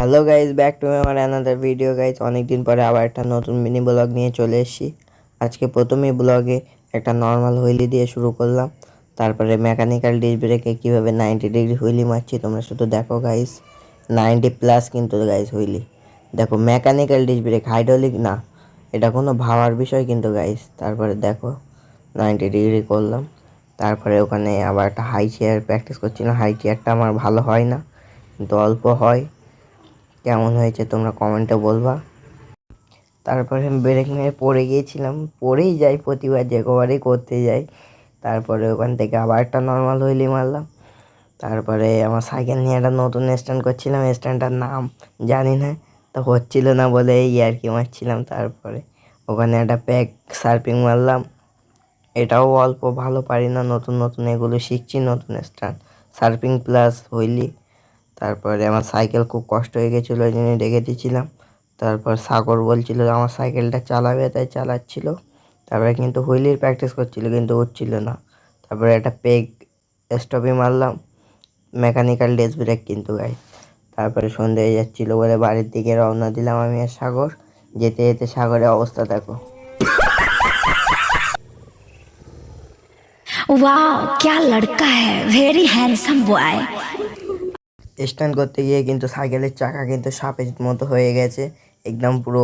Hello guys, back to আমার another video guys. অনেক দিন পরে আবার একটা নতুন মিনি ব্লগ নিয়ে চলে এসেছি। আজকে প্রথমেই ব্লগে একটা নর্মাল হুইলি দিয়ে শুরু করলাম, তারপরে মেকানিক্যাল ডিস্ক ব্রেকে কীভাবে 90 ডিগ্রি হুইলি মারছি তোমরা শুধু দেখো গাইজ। 90+ কিন্তু গাইজ হুইলি দেখো, মেকানিক্যাল ডিস্ক ব্রেক, হাইড্রোলিক না, এটা কোনো ভাবার বিষয় কিন্তু গাইজ। তারপরে দেখো 90 ডিগ্রি করলাম, তারপরে ওখানে আবার একটা হাই চেয়ার প্র্যাকটিস করছিলাম। হাই চেয়ারটা আমার ভালো হয় না, কিন্তু অল্প হয়। কেমন হয়েছে তোমরা কমেন্টে বলবা। তারপরে ব্রেক মেরে পড়ে গিয়েছিলাম, পড়েই যাই প্রতিবার, যে কবারই করতে যাই। তারপরে ওখান থেকে আবার একটা নর্মাল হুইলি মারলাম। তারপরে আমার সাইকেল নিয়ে একটা নতুন স্ট্যান্ড করছিলাম, স্ট্যান্ডটার নাম জানি না, তো হচ্ছিল না বলে এই আর কি মারছিলাম। তারপরে ওখানে একটা প্যাক সার্ফিং মারলাম, এটাও অল্প, ভালো পারি না, নতুন নতুন এগুলো শিখছি, নতুন স্ট্যান্ড সার্ফিং প্লাস হুইলি। তারপরে আমার সাইকেল খুব কষ্ট হয়ে গেছিলো, ওই জন্য রেখে দিয়েছিলাম। তারপর সাগর বলছিল আমার সাইকেলটা চালাবে, তাই চালাচ্ছিল। তারপরে কিন্তু হুইলির প্র্যাকটিস করছিল, কিন্তু উঠছিল না। তারপরে একটা পেগ স্টপে মারলাম, মেকানিক্যাল ডিস্ক ব্রেক কিন্তু গাই। তারপরে সন্ধে হয়ে যাচ্ছিলো বলে বাড়ির দিকে রওনা দিলাম আমি আর সাগর। যেতে যেতে সাগরের অবস্থা দেখো। वाह क्या लड़का है, वेरी हैंडसम बॉय। স্ট্যান্ড করতে গিয়ে কিন্তু সাইকেলের চাকা কিন্তু সাপের মতো হয়ে গেছে, একদম পুরো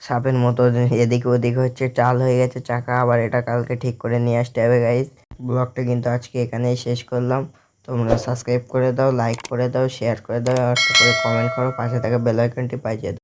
সাপের মতো এদিকে ওদিকে হচ্ছে, চাল হয়ে গেছে চাকা। আবার এটা কালকে ঠিক করে নিয়ে আসতে হবে গাইজ। ব্লগটা কিন্তু আজকে এখানেই শেষ করলাম। তোমরা সাবস্ক্রাইব করে দাও, লাইক করে দাও, শেয়ার করে দাও, আর একটা করে কমেন্ট করো, পাশে থাকা বেল আইকনটি বাজিয়ে দাও।